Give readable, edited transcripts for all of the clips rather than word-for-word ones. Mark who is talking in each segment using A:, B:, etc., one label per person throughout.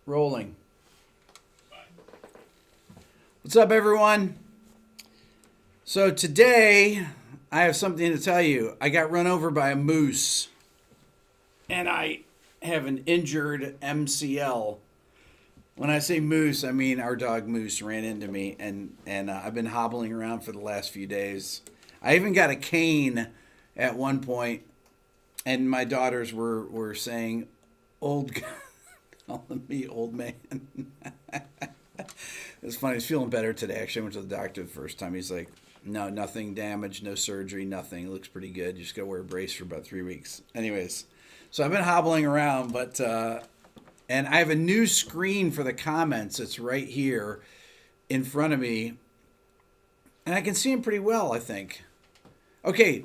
A: Rolling. What's up, everyone? So today I have something to tell you. I got run over by a moose, and I have an injured MCL. When I say moose, I mean our dog Moose ran into me, and I've been hobbling around for the last few days. I even got a cane at one point, and my daughters were saying, "Old," calling me old man. It's funny. He's feeling better today. Actually, I went to the doctor the first time. He's like, "No, nothing damaged, no surgery, nothing. It looks pretty good. You just got to wear a brace for about 3 weeks." Anyways, so I've been hobbling around, but and I have a new screen for the comments. It's right here in front of me, and I can see them pretty well, I think. Okay,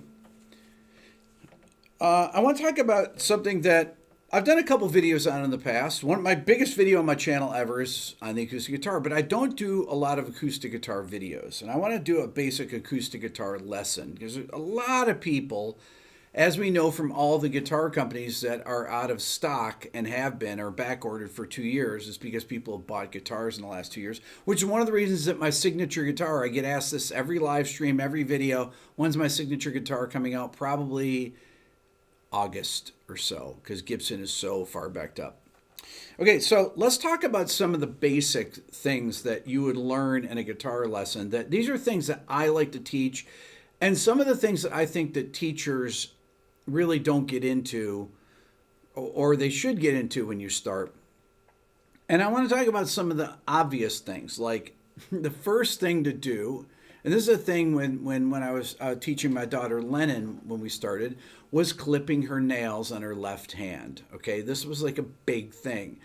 A: I want to talk about something that I've done a couple videos on in the past. One of my biggest video on my channel ever is on the acoustic guitar, but I don't do a lot of acoustic guitar videos. And I want to do a basic acoustic guitar lesson because a lot of people, as we know from all the guitar companies that are out of stock and have been or back ordered for 2 years, is because people have bought guitars in the last 2 years, which is one of the reasons that my signature guitar, I get asked this every live stream, every video, when's my signature guitar coming out? Probably August or so, because Gibson is so far backed up. Okay, so let's talk about some of the basic things that you would learn in a guitar lesson. That these are things that I like to teach, and some of the things that I think that teachers really don't get into, or they should get into when you start. And I want to talk about some of the obvious things, like the first thing to do, and this is a thing when I was teaching my daughter Lennon when we started, was clipping her nails on her left hand. Okay, this was like a big thing.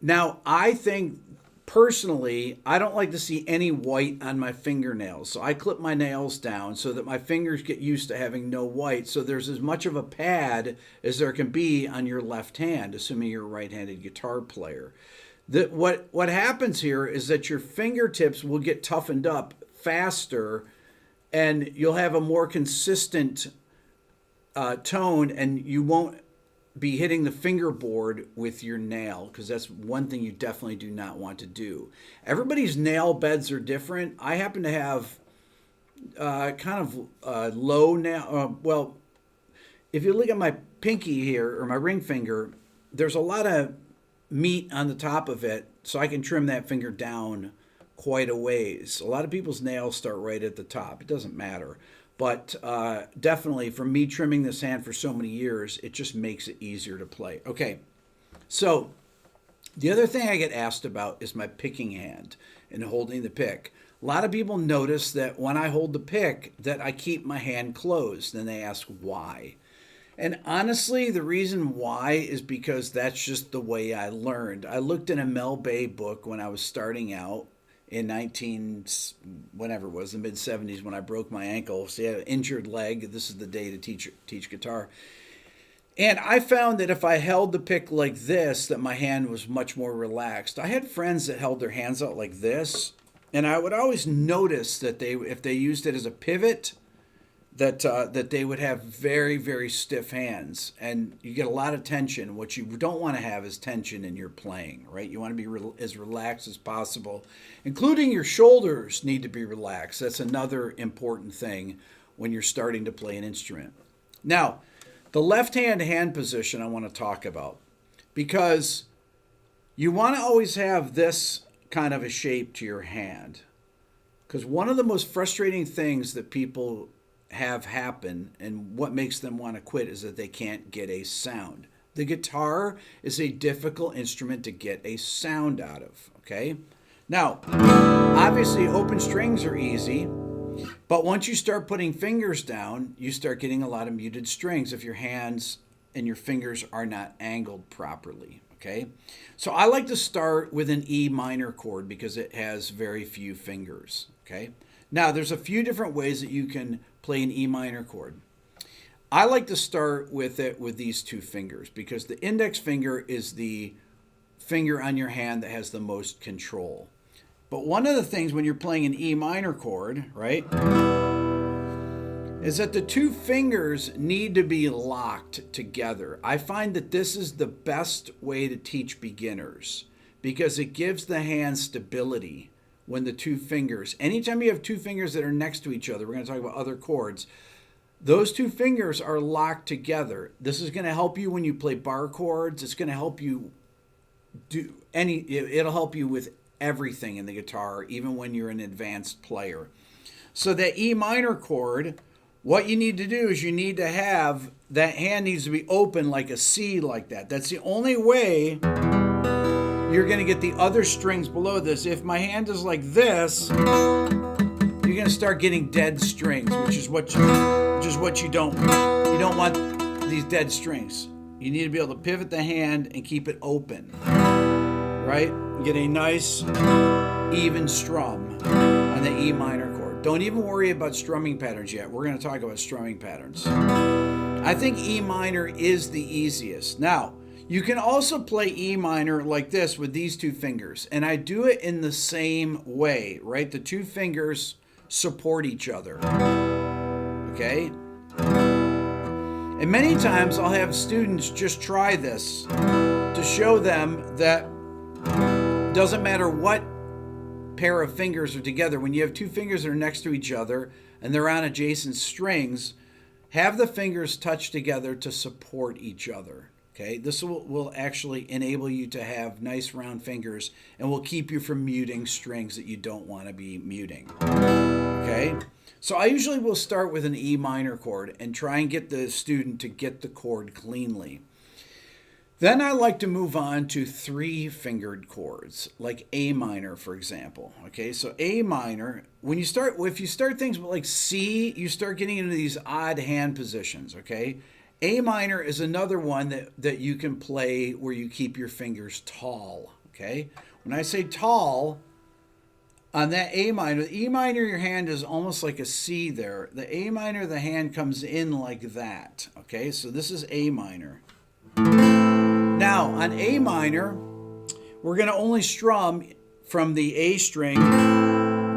A: Now, I think personally, I don't like to see any white on my fingernails. So I clip my nails down so that my fingers get used to having no white. So there's as much of a pad as there can be on your left hand, assuming you're a right-handed guitar player. What happens here is that your fingertips will get toughened up faster, and you'll have a more consistent tone, and you won't be hitting the fingerboard with your nail, because that's one thing you definitely do not want to do. Everybody's nail beds are different. I happen to have kind of low nail. Well, if you look at my pinky here, or my ring finger, there's a lot of meat on the top of it, so I can trim that finger down quite a ways. A lot of people's nails start right at the top. It doesn't matter. But definitely, from me trimming this hand for so many years, it just makes it easier to play. Okay, so the other thing I get asked about is my picking hand and holding the pick. A lot of people notice that when I hold the pick that I keep my hand closed, and they ask why. And honestly, the reason why is because that's just the way I learned. I looked in a Mel Bay book when I was starting out in whenever it was, the mid 70s, when I broke my ankle. So I had an injured leg. This is the day to teach guitar. And I found that if I held the pick like this, that my hand was much more relaxed. I had friends that held their hands out like this, and I would always notice that if they used it as a pivot, that they would have very, very stiff hands, and you get a lot of tension. What you don't want to have is tension in your playing, right? You want to be as relaxed as possible, including your shoulders need to be relaxed. That's another important thing when you're starting to play an instrument. Now, the left hand position I want to talk about, because you want to always have this kind of a shape to your hand, because one of the most frustrating things that people have happen and what makes them want to quit is that they can't get a sound. The guitar is a difficult instrument to get a sound out of, okay? Now, obviously open strings are easy, but once you start putting fingers down, you start getting a lot of muted strings if your hands and your fingers are not angled properly, okay? So I like to start with an E minor chord because it has very few fingers, okay? Now, there's a few different ways that you can play an E minor chord. I like to start with it with these two fingers because the index finger is the finger on your hand that has the most control. But one of the things when you're playing an E minor chord, right, is that the two fingers need to be locked together. I find that this is the best way to teach beginners because it gives the hand stability when the two fingers, anytime you have two fingers that are next to each other, we're going to talk about other chords, those two fingers are locked together. This is going to help you when you play bar chords. It's going to help you it'll help you with everything in the guitar, even when you're an advanced player. So that E minor chord, what you need to do is you need to have, that hand needs to be open like a C like that. That's the only way you're going to get the other strings below this. If my hand is like this, you're going to start getting dead strings, which is what you don't want, these dead strings. You need to be able to pivot the hand and keep it open, right? Get a nice even strum on the E minor chord. Don't even worry about strumming patterns yet. We're going to talk about strumming patterns. I think E minor is the easiest. Now, you can also play E minor like this with these two fingers, and I do it in the same way, right? The two fingers support each other, okay? And many times I'll have students just try this to show them that doesn't matter what pair of fingers are together. When you have two fingers that are next to each other and they're on adjacent strings, have the fingers touch together to support each other. Okay, this will actually enable you to have nice round fingers and will keep you from muting strings that you don't want to be muting. Okay, so I usually will start with an E minor chord and try and get the student to get the chord cleanly. Then I like to move on to three-fingered chords, like A minor, for example. Okay, so A minor, if you start things like C, you start getting into these odd hand positions, okay? A minor is another one that you can play where you keep your fingers tall, okay? When I say tall, on that A minor, the E minor, your hand is almost like a C there. The A minor, the hand comes in like that, okay? So this is A minor. Now, on A minor, we're going to only strum from the A string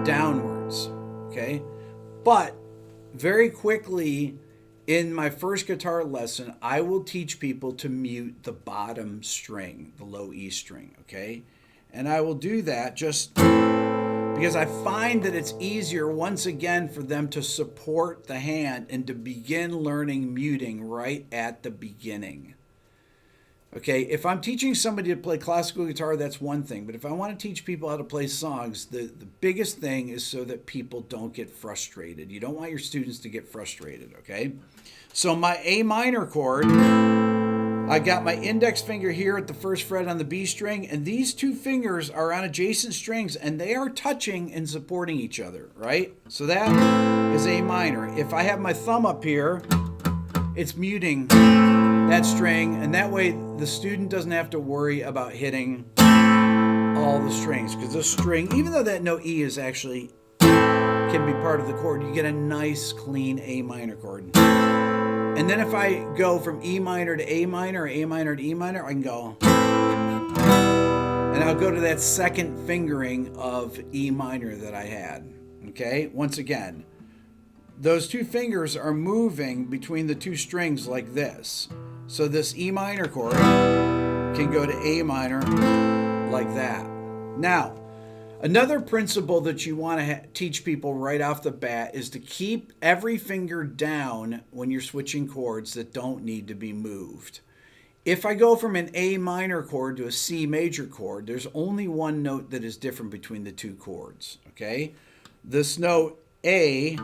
A: downwards, okay? But very quickly, in my first guitar lesson, I will teach people to mute the bottom string, the low E string, okay? And I will do that just because I find that it's easier, once again, for them to support the hand and to begin learning muting right at the beginning. Okay, if I'm teaching somebody to play classical guitar, that's one thing. But if I want to teach people how to play songs, the biggest thing is so that people don't get frustrated. You don't want your students to get frustrated, okay? So my A minor chord, I got my index finger here at the first fret on the B string, and these two fingers are on adjacent strings, and they are touching and supporting each other, right? So that is A minor. If I have my thumb up here, it's muting that string, and that way the student doesn't have to worry about hitting all the strings, because this string, even though that note E is actually can be part of the chord, you get a nice clean A minor chord. And then if I go from E minor to A minor or A minor to E minor, I can go, and I'll go to that second fingering of E minor that I had. Okay, once again, those two fingers are moving between the two strings like this. So this E minor chord can go to A minor like that. Now, another principle that you want to teach people right off the bat is to keep every finger down when you're switching chords that don't need to be moved. If I go from an A minor chord to a C major chord, there's only one note that is different between the two chords, okay? This note A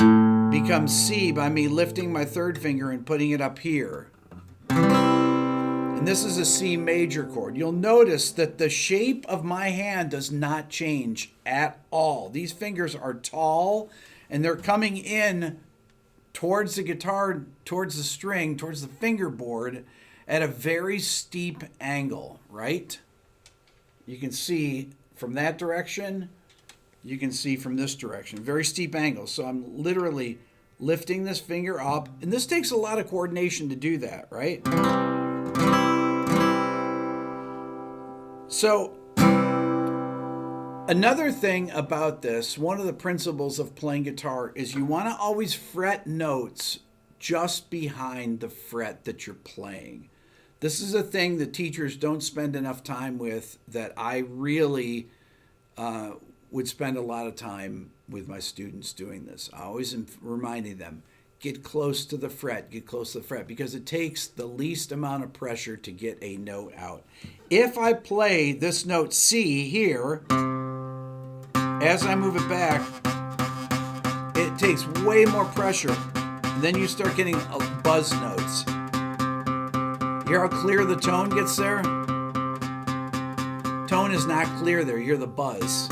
A: becomes C by me lifting my third finger and putting it up here. And this is a C major chord. You'll notice that the shape of my hand does not change at all. These fingers are tall and they're coming in towards the guitar, towards the string, towards the fingerboard at a very steep angle, right? You can see from that direction, you can see from this direction, very steep angle. So I'm literally lifting this finger up, and this takes a lot of coordination to do that, right? So another thing about this, one of the principles of playing guitar is you want to always fret notes just behind the fret that you're playing. This is a thing that teachers don't spend enough time with, that I really would spend a lot of time with my students doing this. I always am reminding them, get close to the fret, get close to the fret, because it takes the least amount of pressure to get a note out. If I play this note C here, as I move it back, it takes way more pressure. And then you start getting buzz notes. You hear how clear the tone gets there? Tone is not clear there. You hear the buzz.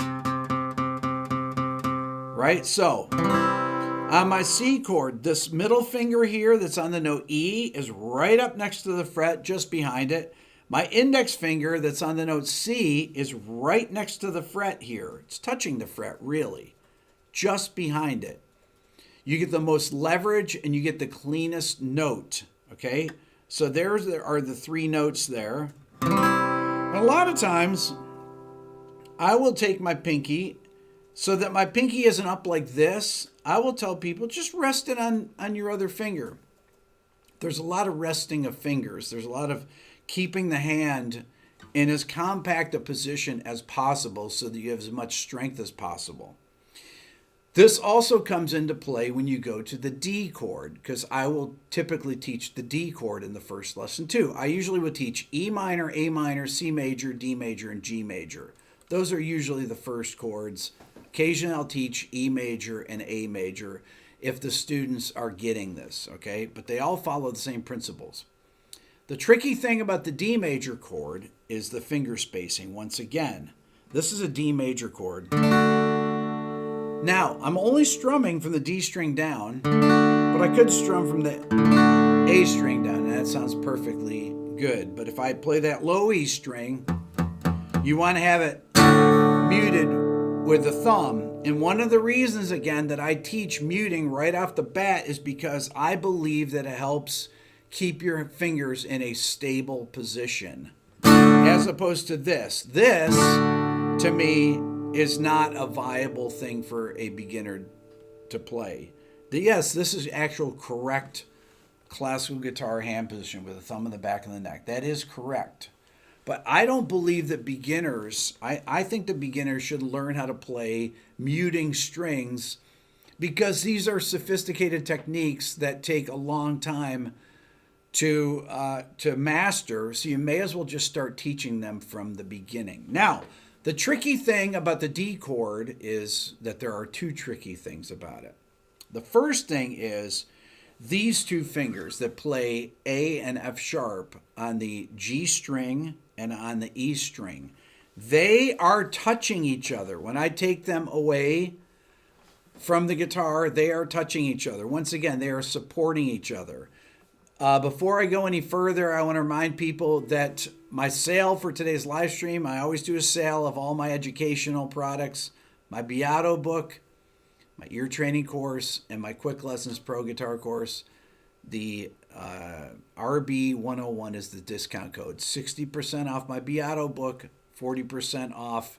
A: Right? So, on my C chord, this middle finger here that's on the note E is right up next to the fret, just behind it. My index finger that's on the note C is right next to the fret here. It's touching the fret, really, just behind it. You get the most leverage and you get the cleanest note, okay? So there are the three notes there. And a lot of times, I will take my pinky, so that my pinky isn't up like this. I will tell people, just rest it on your other finger. There's a lot of resting of fingers. There's a lot of keeping the hand in as compact a position as possible so that you have as much strength as possible. This also comes into play when you go to the D chord, because I will typically teach the D chord in the first lesson too. I usually would teach E minor, A minor, C major, D major, and G major. Those are usually the first chords. Occasionally I'll teach E major and A major if the students are getting this, okay? But they all follow the same principles. The tricky thing about the D major chord is the finger spacing. Once again, this is a D major chord. Now, I'm only strumming from the D string down, but I could strum from the A string down, and that sounds perfectly good. But if I play that low E string, you want to have it muted with the thumb. And one of the reasons, again, that I teach muting right off the bat is because I believe that it helps keep your fingers in a stable position, as opposed to this. This, to me, is not a viable thing for a beginner to play. Yes, this is actual correct classical guitar hand position with a thumb in the back of the neck. That is correct. But I don't believe that beginners, I think the beginners should learn how to play muting strings, because these are sophisticated techniques that take a long time to master. So you may as well just start teaching them from the beginning. Now, the tricky thing about the D chord is that there are two tricky things about it. The first thing is these two fingers that play A and F sharp on the G string and on the E string, they are touching each other. When I take them away from the guitar, they are touching each other. Once again, they are supporting each other. Before I go any further, I want to remind people that my sale for today's live stream, I always do a sale of all my educational products, my Beato book, my ear training course, and my Quick Lessons Pro Guitar course. The RB 101 is the discount code. 60% off my Beato book, 40% off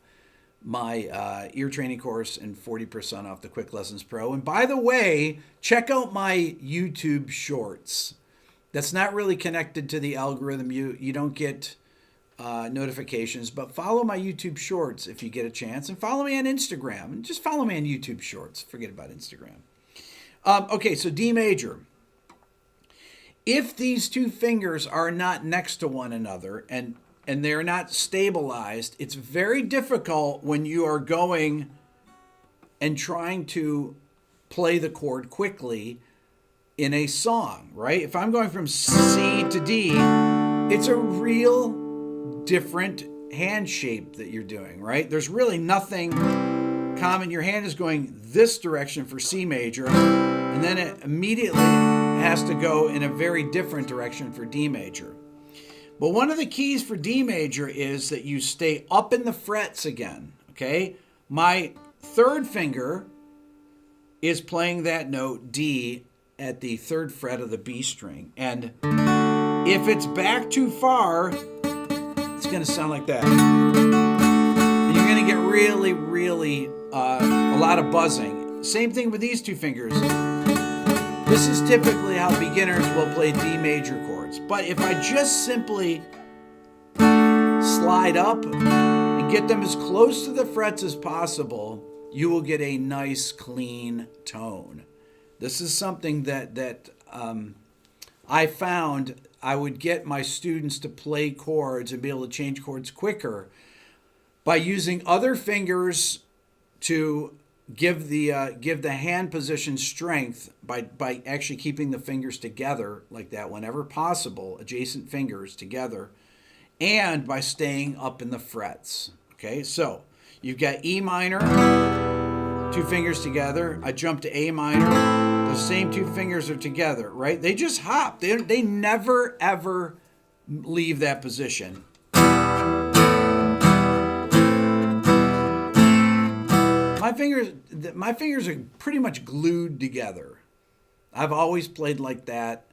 A: my ear training course, and 40% off the Quick Lessons Pro. And by the way, check out my YouTube shorts. That's not really connected to the algorithm. You don't get notifications, but follow my YouTube shorts if you get a chance, and follow me on Instagram. And just follow me on YouTube shorts. Forget about Instagram. Okay, so D major. If these two fingers are not next to one another and they're not stabilized, it's very difficult when you are going and trying to play the chord quickly in a song, right? If I'm going from C to D, it's a real different hand shape that you're doing, right? There's really nothing common. Your hand is going this direction for C major, and then it immediately has to go in a very different direction for D major. But one of the keys for D major is that you stay up in the frets again, okay? My third finger is playing that note D at the third fret of the B string. And if it's back too far, it's going to sound like that. And you're going to get really, really a lot of buzzing. Same thing with these two fingers. This is typically how beginners will play D major chord. chords. But if I just simply slide up and get them as close to the frets as possible, you will get a nice clean tone. This is something that I found I would get my students to play chords and be able to change chords quicker by using other fingers to give the hand position strength by actually keeping the fingers together like that whenever possible, adjacent fingers together, and by staying up in the frets. Okay, so you've got E minor, 2 fingers together. I jump to A minor. The same 2 fingers are together, right? They just hop. They never, ever leave that position. My fingers are pretty much glued together. I've always played like that.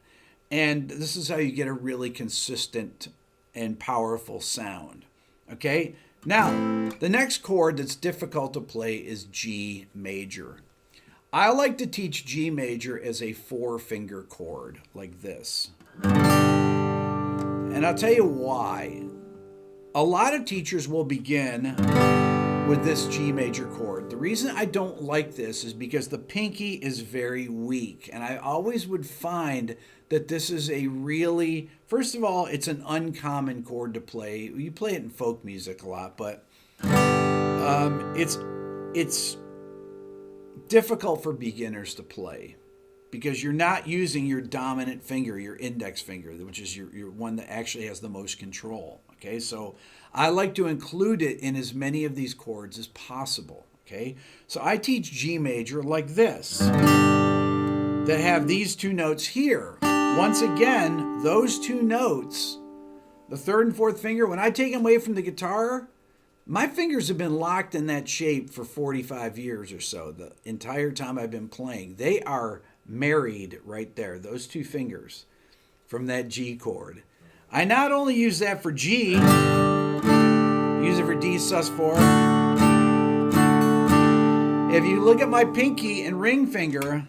A: And this is how you get a really consistent and powerful sound. Okay? Now, the next chord that's difficult to play is G major. I like to teach G major as a 4-finger chord, like this. And I'll tell you why. A lot of teachers will begin with this G major chord. The reason I don't like this is because the pinky is very weak. And I always would find that this is a really, first of all, it's an uncommon chord to play. You play it in folk music a lot, but it's difficult for beginners to play because you're not using your dominant finger, your index finger, which is your one that actually has the most control. Okay, so I like to include it in as many of these chords as possible. Okay, so I teach G major like this, that have these 2 notes here. Once again, those 2 notes, the 3rd and 4th finger, when I take them away from the guitar, my fingers have been locked in that shape for 45 years or so, the entire time I've been playing. They are married right there, those 2 fingers from that G chord. I not only use that for G, use it for D sus4. If you look at my pinky and ring finger,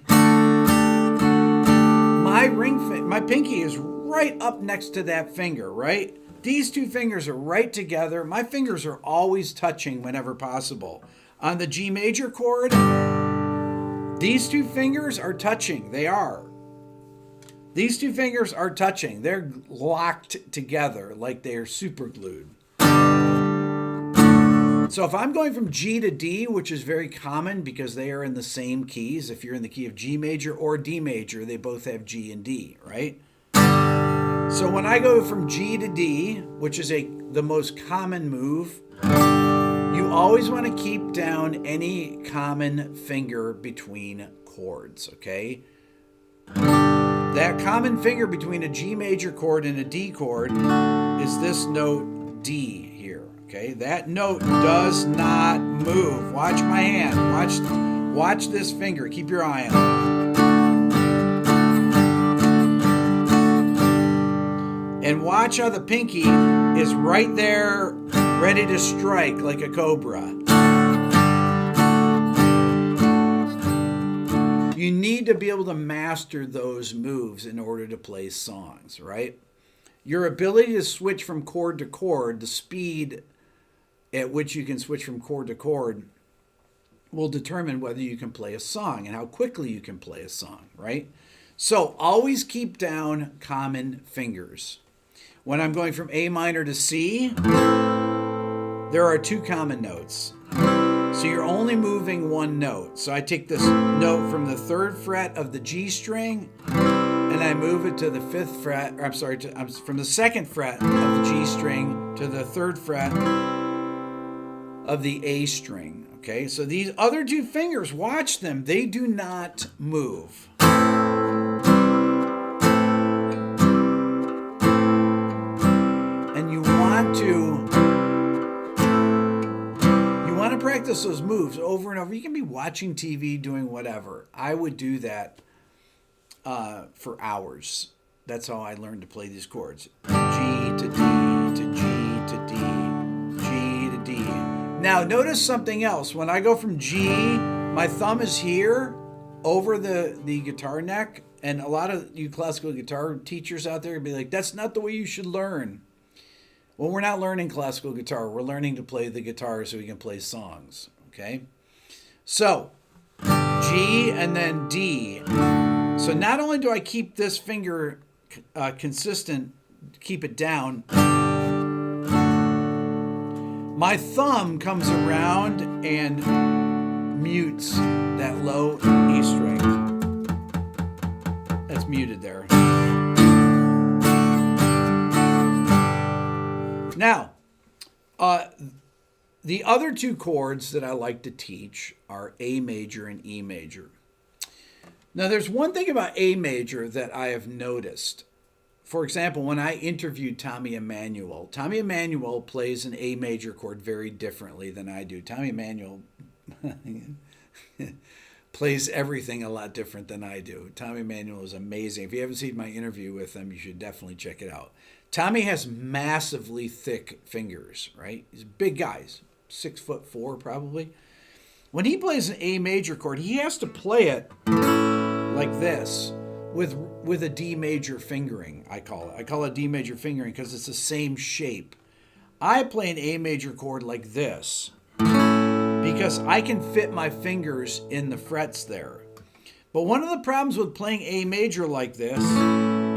A: my pinky is right up next to that finger, right? These 2 fingers are right together. My fingers are always touching whenever possible. On the G major chord, these 2 fingers are touching. They are. These 2 fingers are touching. They're locked together like they're super glued. So if I'm going from G to D, which is very common because they are in the same keys, if you're in the key of G major or D major, they both have G and D, right? So when I go from G to D, which is the most common move, you always want to keep down any common finger between chords, okay? That common finger between a G major chord and a D chord is this note D here, okay? That note does not move. Watch my hand. Watch this finger. Keep your eye on it. And watch how the pinky is right there, ready to strike like a cobra. You need to be able to master those moves in order to play songs, right? Your ability to switch from chord to chord, the speed at which you can switch from chord to chord, will determine whether you can play a song and how quickly you can play a song, right? So always keep down common fingers. When I'm going from A minor to C, there are 2 common notes. So you're only moving 1 note. So I take this note from the 3rd fret of the G string and I move it to the 5th fret, or from the 2nd fret of the G string to the 3rd fret of the A string. Okay, so these other 2 fingers, watch them, they do not move. And you want to practice those moves over and over. You can be watching TV, doing whatever. I would do that for hours. That's how I learned to play these chords. G to D to G to D, G to D. Now notice something else. When I go from G, my thumb is here over the guitar neck. And a lot of you classical guitar teachers out there would be like, that's not the way you should learn. Well, we're not learning classical guitar. We're learning to play the guitar so we can play songs, okay? So, G and then D. So not only do I keep this finger consistent, keep it down, my thumb comes around and mutes that low E string. That's muted there. Now, the other two chords that I like to teach are A major and E major. Now, there's one thing about A major that I have noticed. For example, when I interviewed Tommy Emmanuel plays an A major chord very differently than I do. Tommy Emmanuel plays everything a lot different than I do. Tommy Emmanuel is amazing. If you haven't seen my interview with him, you should definitely check it out. Tommy has massively thick fingers, right? He's a big guy, 6'4" probably. When he plays an A major chord, he has to play it like this with a D major fingering, I call it. I call it D major fingering because it's the same shape. I play an A major chord like this because I can fit my fingers in the frets there. But one of the problems with playing A major like this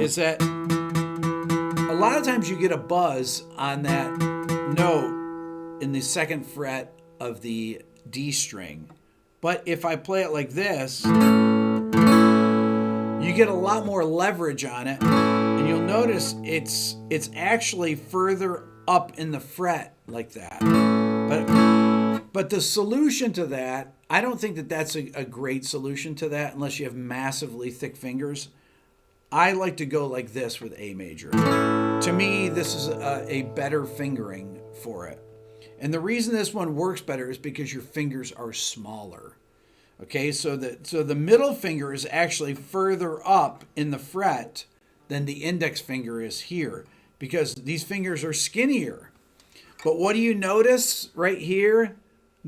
A: is that a lot of times you get a buzz on that note in the second fret of the D string. But if I play it like this, you get a lot more leverage on it, and you'll notice it's actually further up in the fret like that. But the solution to that, I don't think that that's a great solution to that unless you have massively thick fingers. I like to go like this with A major. To me, this is a better fingering for it. And the reason this one works better is because your fingers are smaller. Okay, so the middle finger is actually further up in the fret than the index finger is here because these fingers are skinnier. But what do you notice right here?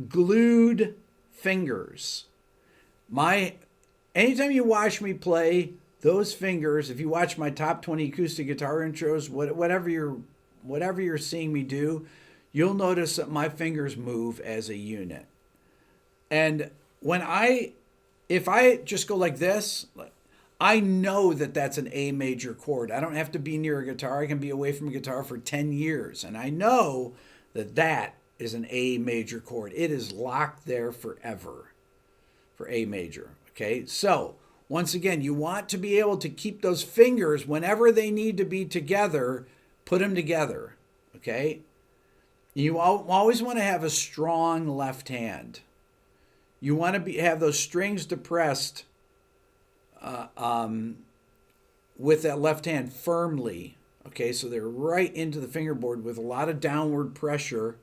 A: Glued fingers. Anytime you watch me play, those fingers, if you watch my top 20 acoustic guitar intros, whatever you're seeing me do, you'll notice that my fingers move as a unit. And if I just go like this, I know that that's an A major chord. I don't have to be near a guitar. I can be away from a guitar for 10 years. And I know that that is an A major chord. It is locked there forever for A major. Okay, so once again, you want to be able to keep those fingers whenever they need to be together, put them together. Okay, you always want to have a strong left hand. You want to have those strings depressed with that left hand firmly. Okay, so they're right into the fingerboard with a lot of downward pressure.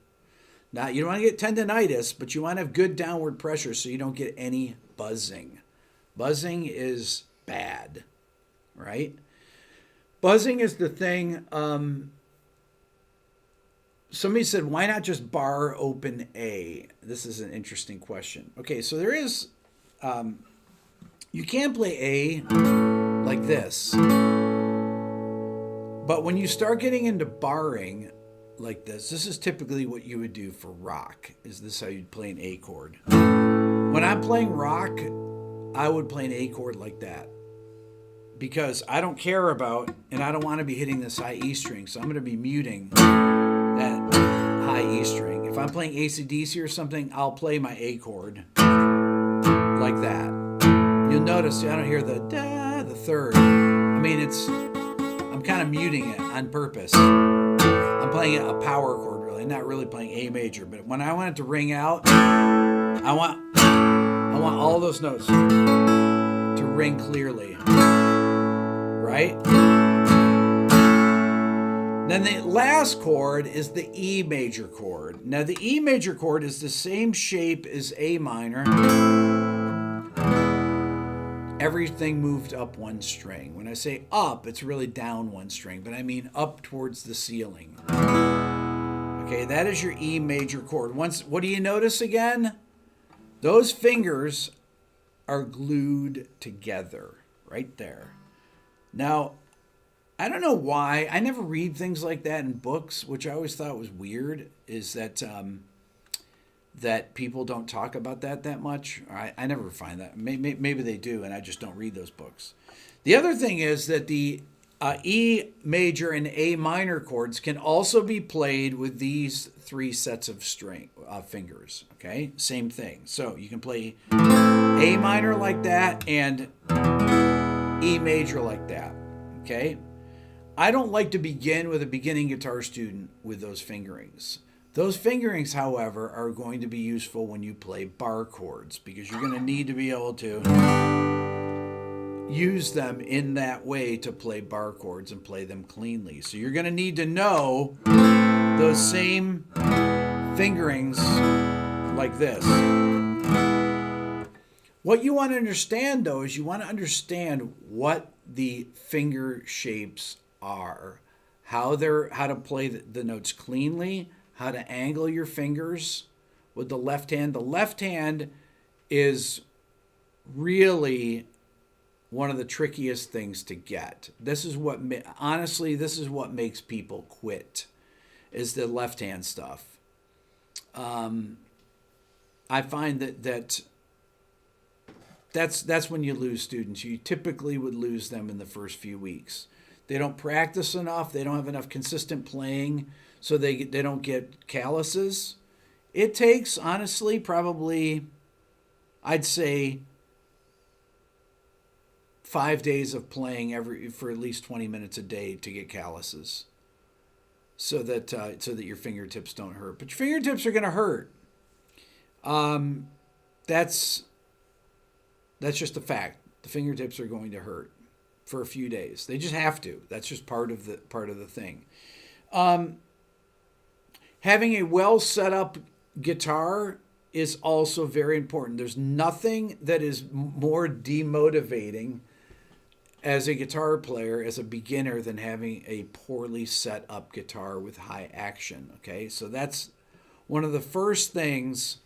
A: Now, you don't want to get tendonitis, but you want to have good downward pressure so you don't get any buzzing. Buzzing is bad, right? Buzzing is the thing. Somebody said, why not just bar open A? This is an interesting question. Okay, so there is, you can play A like this. But when you start getting into barring like this is typically what you would do for rock. Is this how you'd play an A chord? When I'm playing rock, I would play an A chord like that. Because I don't care about, and I don't want to be hitting this high E string, so I'm going to be muting that high E string. If I'm playing AC/DC or something, I'll play my A chord like that. You'll notice I don't hear the da, the third. I mean, I'm kind of muting it on purpose. I'm playing a power chord, really, not really playing A major. But when I want it to ring out, I want all those notes to ring clearly. Right? Then the last chord is the E major chord. Now the E major chord is the same shape as A minor. Everything moved up one string. When I say up, it's really down one string, but I mean up towards the ceiling. Okay, that is your E major chord. What do you notice again? Those fingers are glued together. right there. Now, I don't know why. I never read things like that in books, which I always thought was weird, is that that people don't talk about that much. I never find that. Maybe they do, and I just don't read those books. The other thing is that the E major and A minor chords can also be played with these three sets of fingers. Okay, same thing. So you can play A minor like that and E major like that. Okay, I don't like to begin with a beginning guitar student with those fingerings. Those fingerings, however, are going to be useful when you play bar chords, because you're going to need to be able to use them in that way to play bar chords and play them cleanly. So you're going to need to know those same fingerings like this. What you want to understand, though, is you want to understand what the finger shapes are, how to play the notes cleanly, how to angle your fingers with the left hand. The left hand is really one of the trickiest things to get. This is what, honestly, this is what makes people quit, is the left hand stuff. I find that's when you lose students. You typically would lose them in the first few weeks. They don't practice enough. They don't have enough consistent playing, so they don't get calluses. It takes, honestly, probably, I'd say, 5 days of playing for at least 20 minutes a day to get calluses, so that your fingertips don't hurt. But your fingertips are going to hurt. That's just a fact. The fingertips are going to hurt for a few days. They just have to. That's just part of the thing. Having a well set up guitar is also very important. There's nothing that is more demotivating as a guitar player, as a beginner, than having a poorly set up guitar with high action. Okay, so that's one of the first things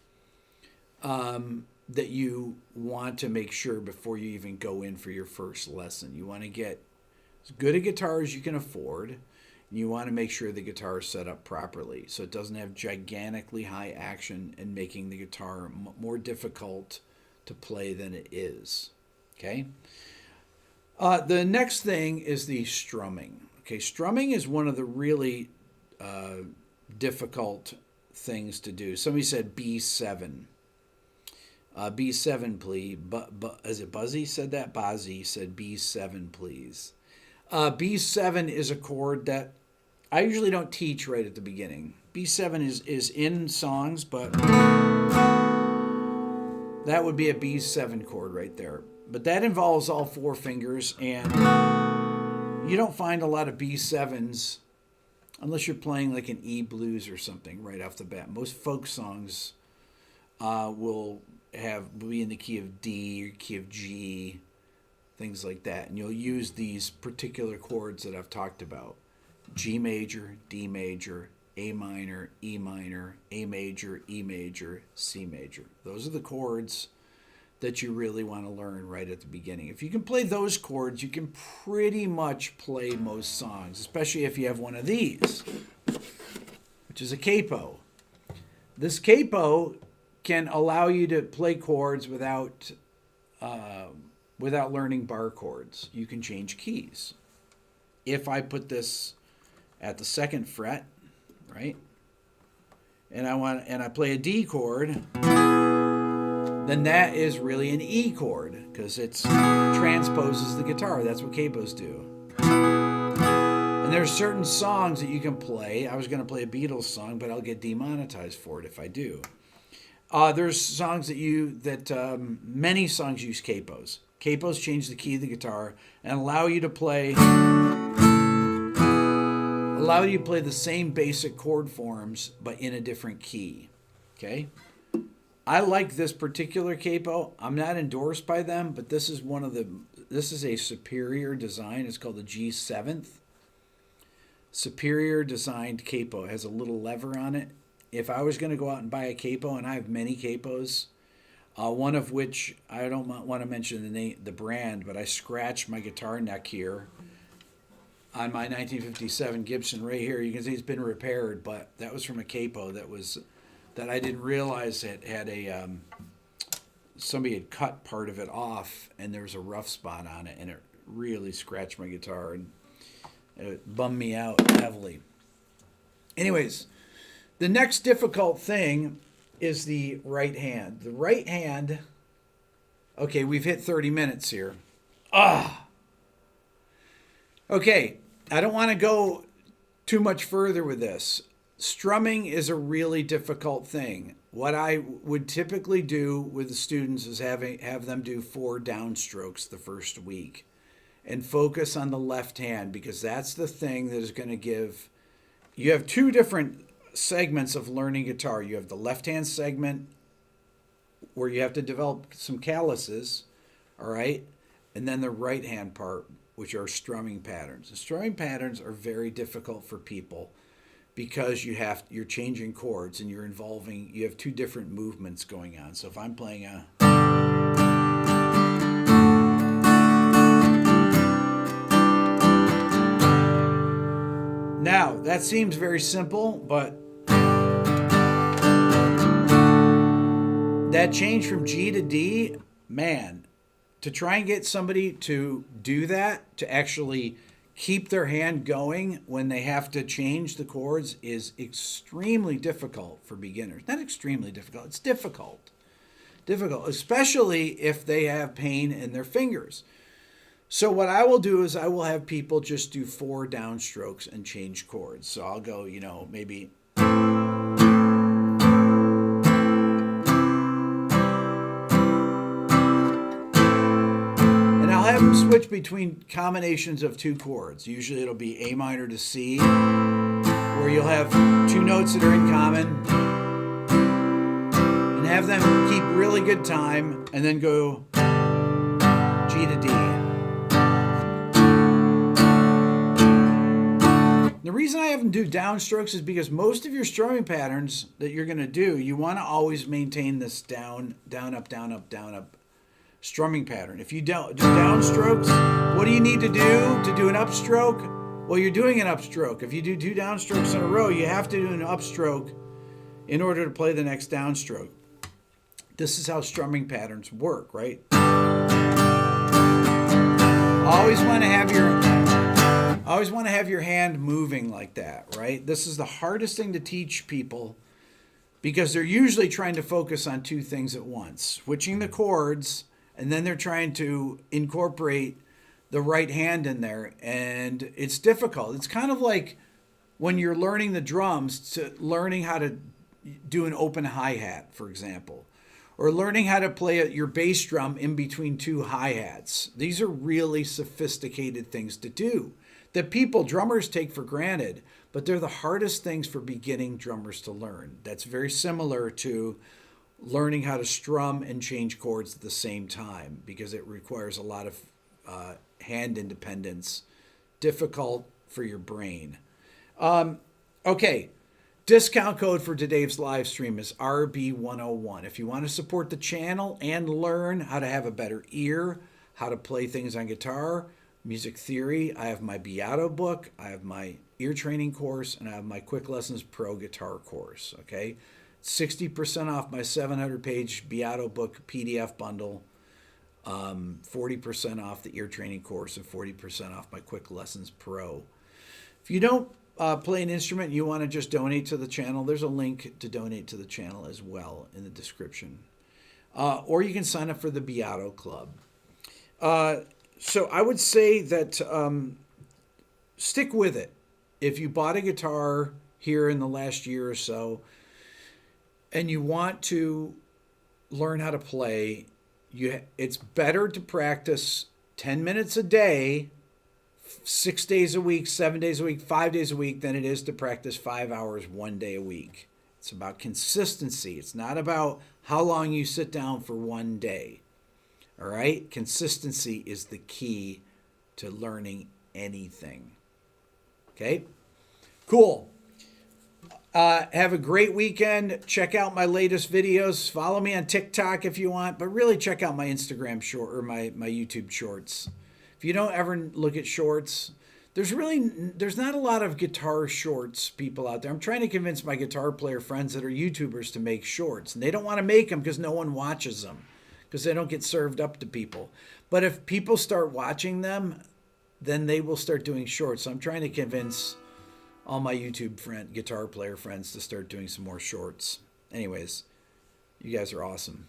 A: that you want to make sure before you even go in for your first lesson. You want to get as good a guitar as you can afford, and you want to make sure the guitar is set up properly so it doesn't have gigantically high action and making the guitar more difficult to play than it is. Okay. The next thing is the strumming. Okay, strumming is one of the really difficult things to do. Somebody said B7. B7, please. Is it Buzzy said that? Buzzy said B7, please. B7 is a chord that I usually don't teach right at the beginning. B7 is in songs, but that would be a B7 chord right there. But that involves all four fingers, and you don't find a lot of B7s unless you're playing like an E blues or something right off the bat. Most folk songs will be in the key of D or key of G, things like that. And you'll use these particular chords that I've talked about: G major, D major, A minor, E minor, A major, E major, C major. Those are the chords that you really want to learn right at the beginning. If you can play those chords, you can pretty much play most songs, especially if you have one of these, which is a capo. This capo can allow you to play chords without learning bar chords. You can change keys. If I put this at the 2nd fret, right, and I play a D chord, then that is really an E chord because it transposes the guitar. That's what capos do. And there's certain songs that you can play. I was going to play a Beatles song, but I'll get demonetized for it if I do. There's songs many songs use capos. Capos change the key of the guitar and allow you to play the same basic chord forms, but in a different key. Okay? I like this particular capo. I'm not endorsed by them, but this is a superior design. It's called the G7th. Superior designed capo. It has a little lever on it. If I was going to go out and buy a capo, and I have many capos, One of which I don't want to mention the brand, but I scratched my guitar neck here on my 1957 Gibson right here. You can see it's been repaired, but that was from a capo that I didn't realize it had a somebody had cut part of it off, and there was a rough spot on it, and it really scratched my guitar, and it bummed me out heavily. Anyways, the next difficult thing is the right hand. The right hand, okay, we've hit 30 minutes here. Okay, I don't want to go too much further with this. Strumming is a really difficult thing. What I would typically do with the students is have them do 4 downstrokes the first week and focus on the left hand, because that's the thing that is going to give. You have 2 different segments of learning guitar. You have the left hand segment where you have to develop some calluses, all right? And then the right hand part, which are strumming patterns. The strumming patterns are very difficult for people because you're changing chords and you have 2 different movements going on. So if I'm playing a now, that seems very simple, but that change from G to D, man, to try and get somebody to do that, to actually keep their hand going when they have to change the chords, is extremely difficult for beginners. Not extremely difficult, it's difficult. Difficult, especially if they have pain in their fingers. So what I will do is I will have people just do 4 downstrokes and change chords. So I'll go, maybe. And I'll have them switch between combinations of 2 chords. Usually it'll be A minor to C, where you'll have 2 notes that are in common. And have them keep really good time and then go G to D. The reason I have them do downstrokes is because most of your strumming patterns that you're going to do, you want to always maintain this down, up, down, up, down, up strumming pattern. If you don't do downstrokes, what do you need to do an upstroke? Well, you're doing an upstroke. If you do 2 downstrokes in a row, you have to do an upstroke in order to play the next downstroke. This is how strumming patterns work, right? Always want to have your hand moving like that, right? This is the hardest thing to teach people because they're usually trying to focus on 2 things at once, switching the chords, and then they're trying to incorporate the right hand in there, and it's difficult. It's kind of like when you're learning the drums, learning how to do an open hi-hat, for example, or learning how to play your bass drum in between 2 hi-hats. These are really sophisticated things to do that drummers take for granted, but they're the hardest things for beginning drummers to learn. That's very similar to learning how to strum and change chords at the same time, because it requires a lot of hand independence, difficult for your brain. Okay, discount code for today's live stream is RB101. If you want to support the channel and learn how to have a better ear, how to play things on guitar, music theory, I have my Beato book, I have my ear training course, and I have my Quick Lessons Pro guitar course, okay? 60% off my 700-page Beato book PDF bundle, 40% off the ear training course, and 40% off my Quick Lessons Pro. If you don't play an instrument and you want to just donate to the channel, there's a link to donate to the channel as well in the description. Or you can sign up for the Beato Club. So I would say that stick with it. If you bought a guitar here in the last year or so and you want to learn how to play, it's better to practice 10 minutes a day, 6 days a week, 7 days a week, 5 days a week than it is to practice 5 hours 1 day a week. It's about consistency. It's not about how long you sit down for 1 day. All right? Consistency is the key to learning anything. Okay? Cool. Have a great weekend. Check out my latest videos. Follow me on TikTok if you want, but really check out my Instagram short or my YouTube shorts. If you don't ever look at shorts, there's not a lot of guitar shorts people out there. I'm trying to convince my guitar player friends that are YouTubers to make shorts, and they don't want to make them because no one watches them, because they don't get served up to people. But if people start watching them, then they will start doing shorts. So I'm trying to convince all my YouTube guitar player friends to start doing some more shorts. Anyways, you guys are awesome.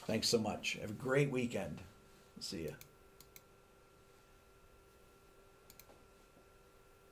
A: Thanks so much. Have a great weekend. See ya.